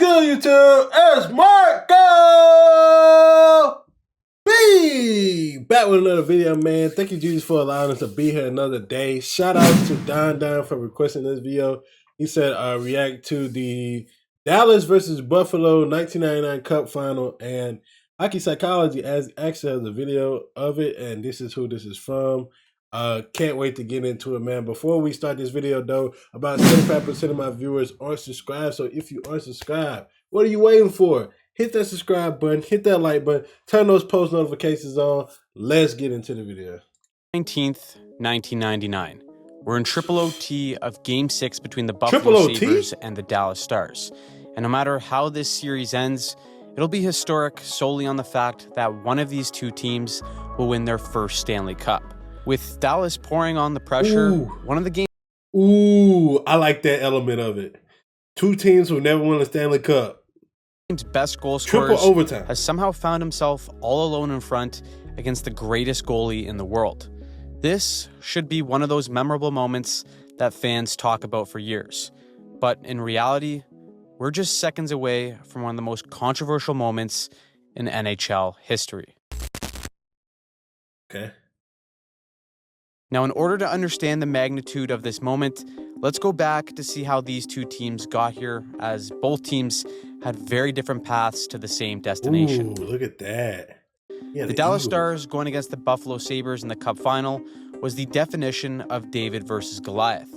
Chill YouTube, it's Marco B back with another video, man. Thank you, Jesus, for allowing us to be here another day. Shout out to Don for requesting this video. He said react to the Dallas versus Buffalo 1999 Cup final, and Hockey Psychology actually has a video of it, and this is who this is from. Can't wait to get into it, man. Before we start this video, though, about 75% of my viewers aren't subscribed. So if you aren't subscribed, what are you waiting for? Hit that subscribe button, hit that like button, turn those post notifications on. Let's get into the video. 19th, 1999. We're in Triple OT of Game 6 between the Buffalo Sabres and the Dallas Stars. And no matter how this series ends, it'll be historic solely on the fact that one of these two teams will win their first Stanley Cup. With Dallas pouring on the pressure, one of the games... I like that element of it. Two teams who never won a Stanley Cup. Best goal scorers has somehow found himself all alone in front against the greatest goalie in the world. This should be one of those memorable moments that fans talk about for years. But in reality, we're just seconds away from one of the most controversial moments in NHL history. Okay. Now, in order to understand the magnitude of this moment, let's go back to see how these two teams got here, as both teams had very different paths to the same destination. Ooh, look at that. Yeah, the Dallas Stars going against the Buffalo Sabres in the Cup final was the definition of David versus Goliath.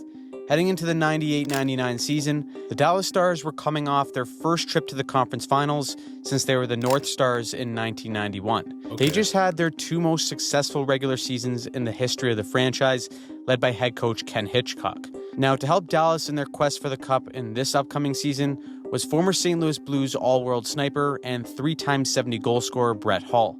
Heading into the 98-99 season, the Dallas Stars were coming off their first trip to the conference finals since they were the North Stars in 1991. Okay. They just had their two most successful regular seasons in the history of the franchise, led by head coach Ken Hitchcock. Now, to help Dallas in their quest for the Cup in this upcoming season was former St. Louis Blues all-world sniper and 3-time 70 goal scorer Brett Hull.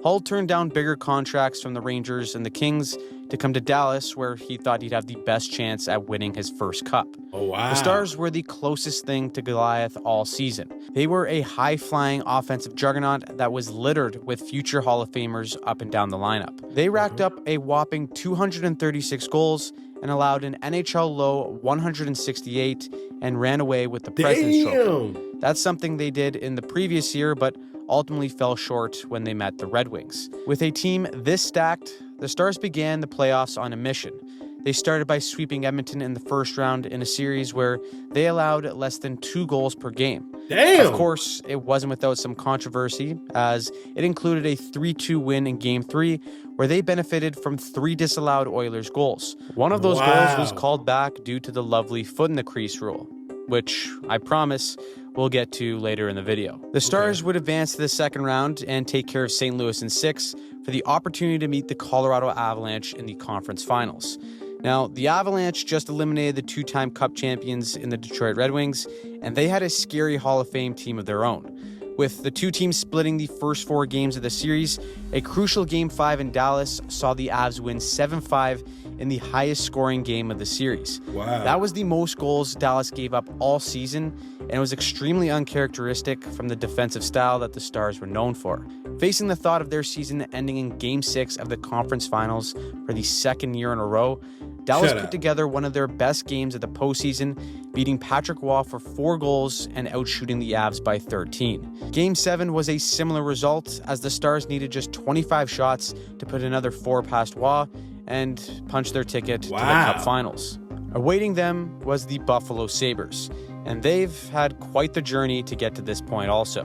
Hull turned down bigger contracts from the Rangers and the Kings to come to Dallas, where he thought he'd have the best chance at winning his first cup. Oh, wow. The Stars were the closest thing to Goliath all season. They were a high-flying offensive juggernaut that was littered with future Hall of Famers up and down the lineup. They racked up a whopping 236 goals and allowed an NHL low 168 and ran away with the President's Trophy. That's something they did in the previous year, but ultimately fell short when they met the Red Wings. With a team this stacked, the Stars began the playoffs on a mission. They started by sweeping Edmonton in the first round in a series where they allowed less than 2 goals per game. Damn! Of course, it wasn't without some controversy, as it included a 3-2 win in Game 3, where they benefited from 3 disallowed Oilers goals. One of those goals was called back due to the lovely foot in the crease rule, which I promise we'll get to later in the video. The Stars would advance to the second round and take care of St. Louis in 6 for the opportunity to meet the Colorado Avalanche in the conference finals. Now, the Avalanche just eliminated the 2-time Cup champions in the Detroit Red Wings, and they had a scary Hall of Fame team of their own. With the two teams splitting the first 4 games of the series, a crucial Game 5 in Dallas saw the Avs win 7-5 in the highest scoring game of the series. Wow. That was the most goals Dallas gave up all season, and it was extremely uncharacteristic from the defensive style that the Stars were known for. Facing the thought of their season ending in Game 6 of the conference finals for the second year in a row, Dallas put together one of their best games of the postseason, beating Patrick Waugh for 4 goals and outshooting the Avs by 13. Game 7 was a similar result, as the Stars needed just 25 shots to put another 4 past Waugh and punch their ticket to the Cup finals. Awaiting them was the Buffalo Sabres, and they've had quite the journey to get to this point also.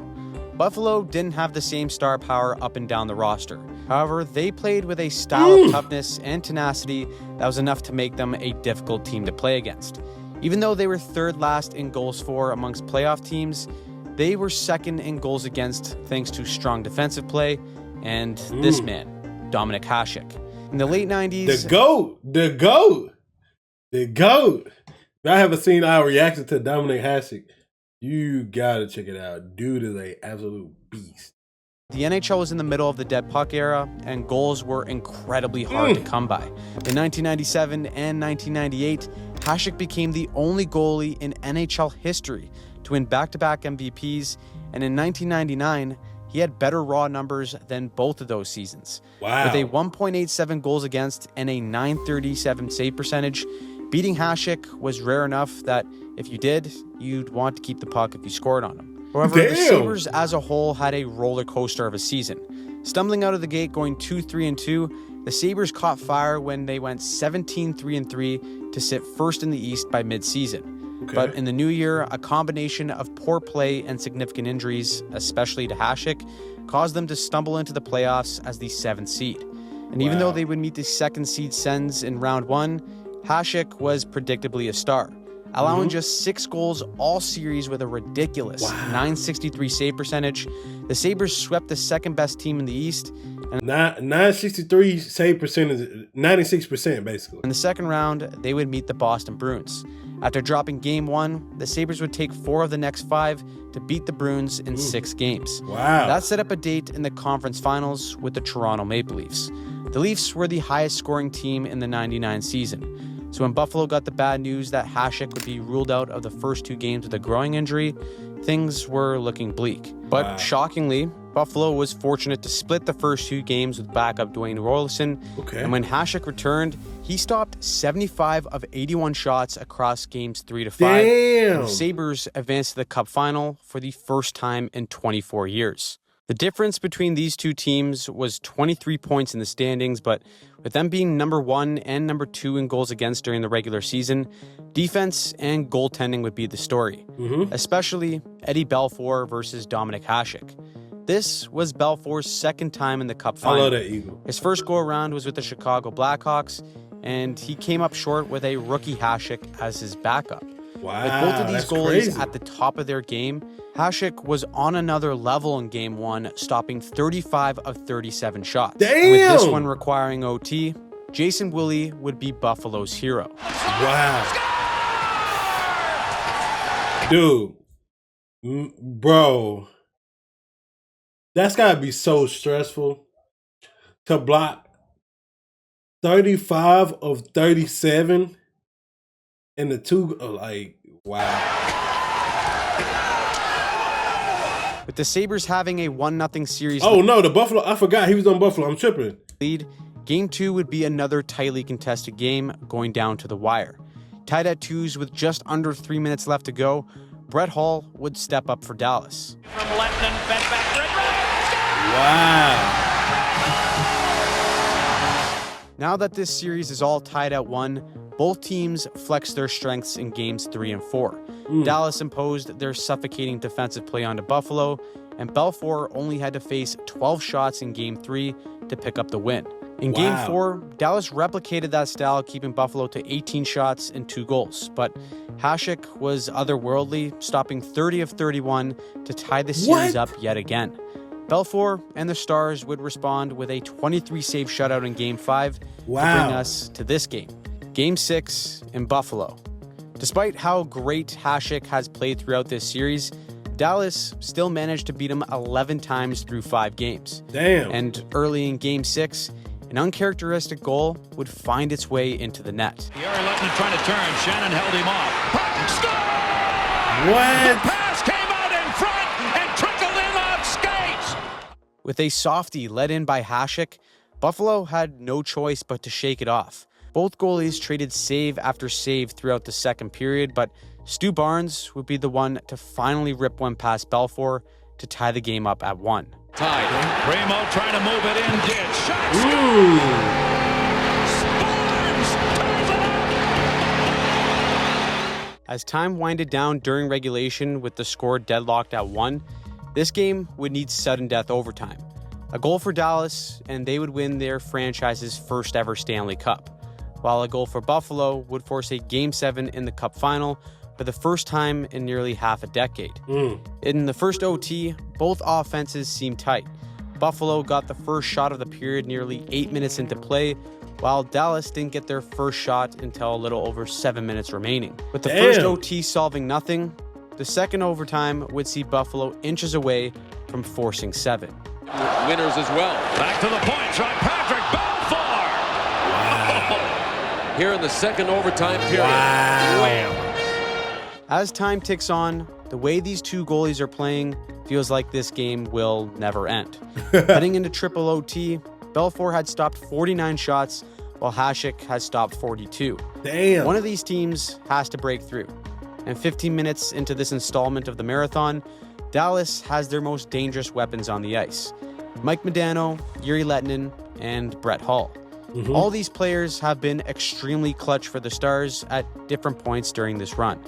Buffalo didn't have the same star power up and down the roster. However, they played with a style of toughness and tenacity that was enough to make them a difficult team to play against. Even though they were 3rd last in goals for amongst playoff teams, they were 2nd in goals against thanks to strong defensive play and this man, Dominik Hasek. In the late 90s... The GOAT! If I haven't seen our reaction to Dominik Hasek, you gotta check it out. Dude is an absolute beast. The NHL was in the middle of the dead puck era, and goals were incredibly hard to come by. In 1997 and 1998, Hasek became the only goalie in NHL history to win back-to-back MVPs, and in 1999, he had better raw numbers than both of those seasons. Wow. With a 1.87 goals against and a .937 save percentage, beating Hasek was rare enough that if you did, you'd want to keep the puck if you scored on him. However, the Damn. Sabres as a whole had a roller coaster of a season. Stumbling out of the gate going 2-3-2, the Sabres caught fire when they went 17-3-3 to sit first in the East by mid-season. Okay. But in the new year, a combination of poor play and significant injuries, especially to Hasek, caused them to stumble into the playoffs as the 7th seed. And even though they would meet the 2nd seed Sens in round 1, Hasek was predictably a star, allowing just 6 goals all series with a ridiculous .963 save percentage. The Sabres swept the second best team in the East. And 963 save percentage, 96% basically. in the second round, they would meet the Boston Bruins. After dropping Game 1, the Sabres would take 4 of the next 5 to beat the Bruins in 6 games. Wow. That set up a date in the conference finals with the Toronto Maple Leafs. The Leafs were the highest scoring team in the 99 season. So when Buffalo got the bad news that Hasek would be ruled out of the first 2 games with a groin injury, things were looking bleak. But shockingly, Buffalo was fortunate to split the first 2 games with backup Dwayne Rollison. Okay. And when Hasek returned, he stopped 75 of 81 shots across games 3 to 5. Damn. And the Sabres advanced to the Cup final for the first time in 24 years. The difference between these two teams was 23 points in the standings, but with them being number 1 and number 2 in goals against during the regular season, defense and goaltending would be the story, especially Eddie Belfour versus Dominik Hasek. This was Belfour's second time in the Cup final. I love that Eagle. His first go-around was with the Chicago Blackhawks, and he came up short with a rookie Hasek as his backup. Wow, With both of these that's goalies crazy. at the top of their game, Hasek was on another level in Game 1, stopping 35 of 37 shots. And with this Damn. one requiring OT, Jason Woolley would be Buffalo's hero. Wow. Dude. Bro. That's got to be so stressful to block 35 of 37 and the 2, like, wow. With the Sabres having a 1-0 series Oh, no, the Buffalo. I forgot he was on Buffalo. I'm tripping. lead, Game 2 would be another tightly contested game going down to the wire. Tied at 2s with just under 3 minutes left to go, Brett Hull would step up for Dallas. From Letton, bent back, Wow. Now that this series is all tied at 1, both teams flexed their strengths in games 3 and 4. Dallas imposed their suffocating defensive play onto Buffalo, and Belfour only had to face 12 shots in game 3 to pick up the win. In game 4, Dallas replicated that style, keeping Buffalo to 18 shots and 2 goals. But Hasek was otherworldly, stopping 30 of 31 to tie the series up yet again. Belfour and the Stars would respond with a 23-save shutout in Game 5 to bring us to this game, Game 6 in Buffalo. Despite how great Hasek has played throughout this series, Dallas still managed to beat him 11 times through 5 games. Damn. And early in Game 6, an uncharacteristic goal would find its way into the net. Yuri Letton trying to turn. Shannon held him off. Puck score! What? The pass came out in front and trickled in on skates. With a softie led in by Hasek, Buffalo had no choice but to shake it off. Both goalies traded save after save throughout the second period, but Stu Barnes would be the one to finally rip one past Belfour to tie the game up at 1. Tied. Primo trying to move it in. Did. Shot. Barnes turns it up. As time winded down during regulation with the score deadlocked at 1, this game would need sudden death overtime. A goal for Dallas, and they would win their franchise's first ever Stanley Cup, while a goal for Buffalo would force a Game 7 in the Cup final for the first time in nearly half a decade. In the first OT, both offenses seemed tight. Buffalo got the first shot of the period nearly 8 minutes into play, while Dallas didn't get their first shot until a little over 7 minutes remaining. With the first OT solving nothing, the second overtime would see Buffalo inches away from forcing 7. Winners as well. Back to the point. Shot. Patrick Belfour. Here in the second overtime period. Wow. As time ticks on, the way these two goalies are playing feels like this game will never end. Heading into triple OT, Belfour had stopped 49 shots, while Hasek has stopped 42. Damn. One of these teams has to break through. And 15 minutes into this installment of the marathon, Dallas has their most dangerous weapons on the ice. Mike Modano, Yuri Lettinen, and Brett Hull. All these players have been extremely clutch for the Stars at different points during this run.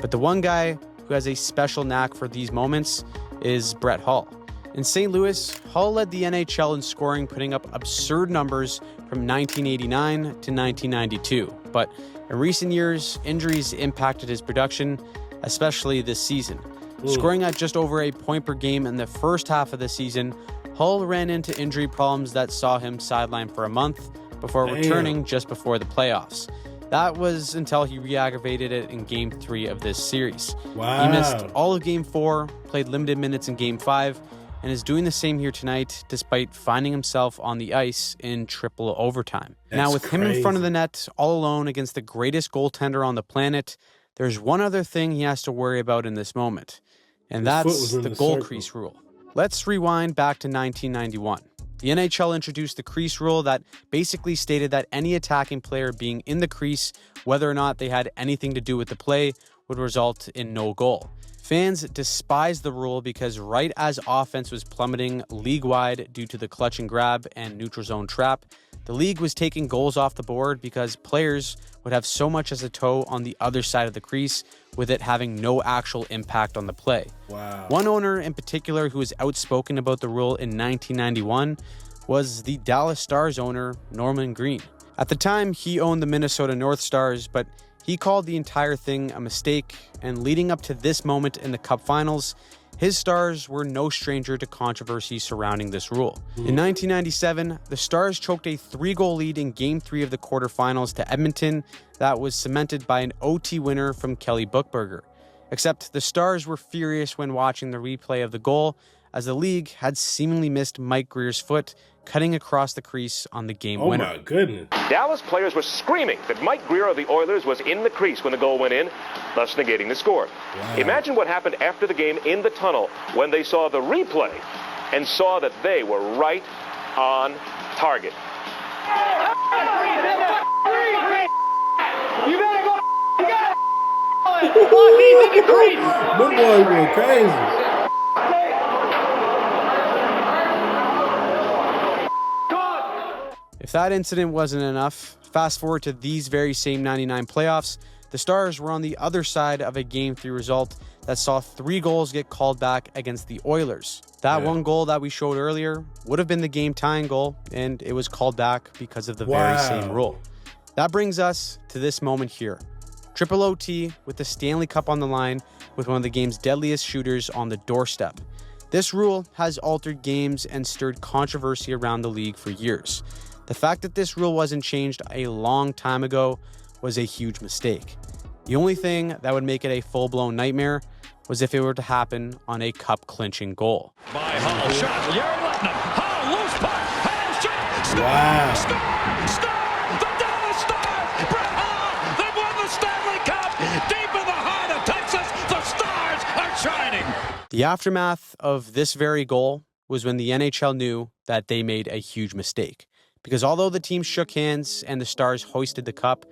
But the one guy who has a special knack for these moments is Brett Hull. In St. Louis, Hull led the NHL in scoring, putting up absurd numbers from 1989 to 1992. But in recent years, injuries impacted his production, especially this season. Scoring at just over a point per game in the first half of the season, Hull ran into injury problems that saw him sidelined for a month before returning just before the playoffs. That was until he re-aggravated it in Game 3 of this series. Wow. He missed all of Game 4, played limited minutes in Game 5, and is doing the same here tonight despite finding himself on the ice in triple overtime. Now, with him in front of the net, all alone against the greatest goaltender on the planet, there's one other thing he has to worry about in this moment, and that's the goal crease rule. Let's rewind back to 1991. The NHL introduced the crease rule that basically stated that any attacking player being in the crease, whether or not they had anything to do with the play, would result in no goal. Fans despised the rule because right as offense was plummeting league-wide due to the clutch and grab and neutral zone trap, the league was taking goals off the board because players would have so much as a toe on the other side of the crease, with it having no actual impact on the play. Wow. One owner in particular who was outspoken about the rule in 1991 was the Dallas Stars owner, Norman Green. At the time, he owned the Minnesota North Stars, but he called the entire thing a mistake, and leading up to this moment in the Cup Finals, his Stars were no stranger to controversy surrounding this rule. In 1997, the Stars choked a 3-goal lead in Game 3 of the quarterfinals to Edmonton that was cemented by an OT winner from Kelly Buchberger. Except the Stars were furious when watching the replay of the goal, as the league had seemingly missed Mike Greer's foot cutting across the crease on the game winner. Oh my goodness. Dallas players were screaming that Mike Greer of the Oilers was in the crease when the goal went in, thus negating the score. Wow. Imagine what happened after the game in the tunnel when they saw the replay and saw that they were right on target. You better go. He's in the crease. Them boys were crazy. If that incident wasn't enough, fast forward to these very same 99 playoffs, the Stars were on the other side of a Game 3 result that saw 3 goals get called back against the Oilers. That one goal that we showed earlier would have been the game-tying goal, and it was called back because of the very same rule. That brings us to this moment here. Triple OT with the Stanley Cup on the line with one of the game's deadliest shooters on the doorstep. This rule has altered games and stirred controversy around the league for years. The fact that this rule wasn't changed a long time ago was a huge mistake. The only thing that would make it a full-blown nightmare was if it were to happen on a cup-clinching goal. By Hull, shot, Yuri Lettinen, Hull, loose puck, Hull, shot, score, Wow. score, the Dallas Stars, Brett Hull, they've won the Stanley Cup, deep in the heart of Texas, the Stars are shining. The aftermath of this very goal was when the NHL knew that they made a huge mistake. Because although the team shook hands and the Stars hoisted the cup,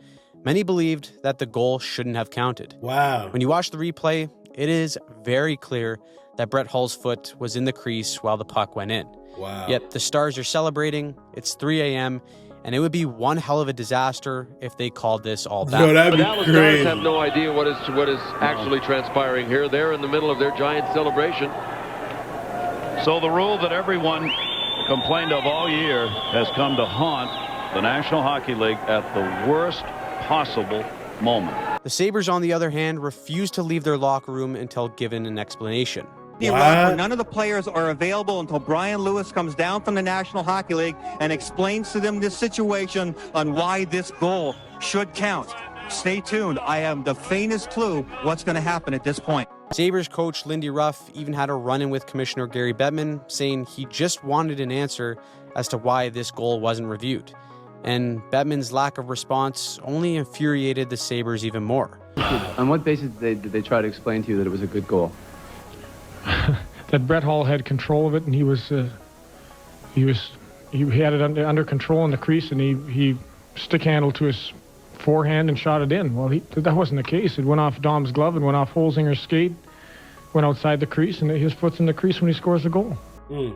many believed that the goal shouldn't have counted. Wow. When you watch the replay, it is very clear that Brett Hull's foot was in the crease while the puck went in. Wow. Yet the Stars are celebrating, it's 3 a.m., and it would be one hell of a disaster if they called this all back. No, that'd The be Dallas crazy. Stars have no idea what is actually transpiring here. They're in the middle of their giant celebration. So the rule that everyone complained of all year has come to haunt the National Hockey League at the worst possible moment. The Sabres, on the other hand, refused to leave their locker room until given an explanation. None of the players are available until Brian Lewis comes down from the National Hockey League and explains to them this situation on why this goal should count. Stay tuned. I have the faintest clue what's going to happen at this point. Sabres coach Lindy Ruff even had a run-in with Commissioner Gary Bettman, saying he just wanted an answer as to why this goal wasn't reviewed. And Bettman's lack of response only infuriated the Sabres even more. On what basis did they try to explain to you that it was a good goal? That Brett Hull had control of it, and he had it under control in the crease, and he stick handled to his forehand and shot it in. Well, that wasn't the case. It went off Dom's glove and went off Holzinger's skate, went outside the crease, and his foot's in the crease when he scores the goal.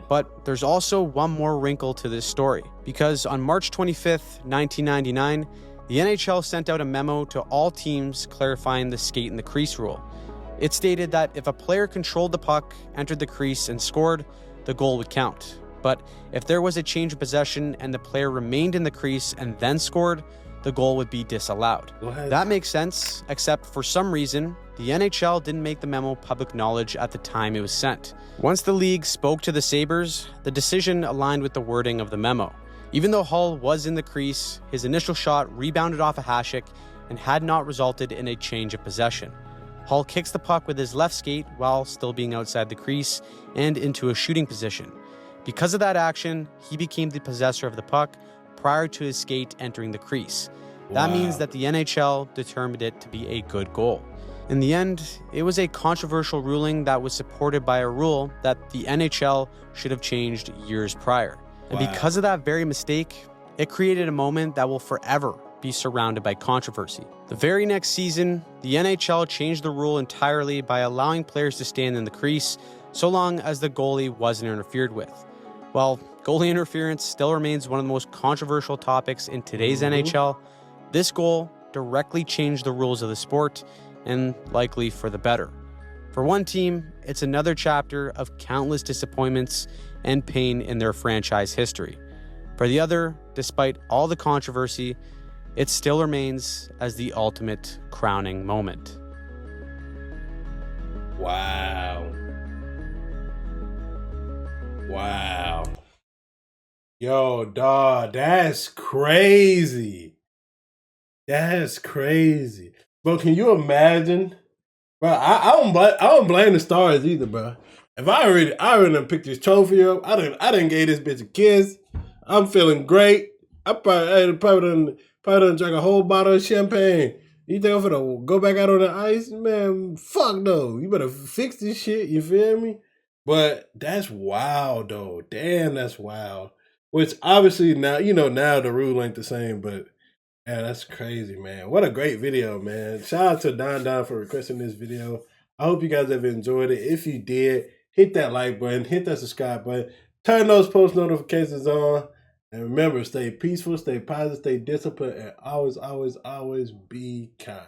But there's also one more wrinkle to this story, because on March 25th, 1999, the NHL sent out a memo to all teams clarifying the skate in the crease rule. It stated that if a player controlled the puck, entered the crease, and scored, the goal would count. But if there was a change of possession and the player remained in the crease and then scored, the goal would be disallowed. That makes sense, except for some reason, the NHL didn't make the memo public knowledge at the time it was sent. Once the league spoke to the Sabres, the decision aligned with the wording of the memo. Even though Hull was in the crease, his initial shot rebounded off a Hasek and had not resulted in a change of possession. Hull kicks the puck with his left skate while still being outside the crease and into a shooting position. Because of that action, he became the possessor of the puck prior to his skate entering the crease. That means that the NHL determined it to be a good goal. In the end, it was a controversial ruling that was supported by a rule that the NHL should have changed years prior. And because of that very mistake, it created a moment that will forever be surrounded by controversy. The very next season, the NHL changed the rule entirely by allowing players to stand in the crease so long as the goalie wasn't interfered with. While goalie interference still remains one of the most controversial topics in today's NHL, this goal directly changed the rules of the sport, and likely for the better. For one team, it's another chapter of countless disappointments and pain in their franchise history. For the other, despite all the controversy, it still remains as the ultimate crowning moment. Wow. Wow. Yo, dawg, that's crazy. That's crazy. Bro, can you imagine? Bro, I don't blame the Stars either, bro. If I already done picked this trophy up, I done gave this bitch a kiss. I'm feeling great. I probably done drank a whole bottle of champagne. You think I'm finna go back out on the ice? Man, fuck no. You better fix this shit, you feel me? But that's wild though. Damn, that's wild. Which obviously now, now the rule ain't the same, but yeah, that's crazy, man. What a great video, man. Shout out to Don for requesting this video. I hope you guys have enjoyed it. If you did, hit that like button, hit that subscribe button, turn those post notifications on. And remember, stay peaceful, stay positive, stay disciplined, and always, always, always be kind.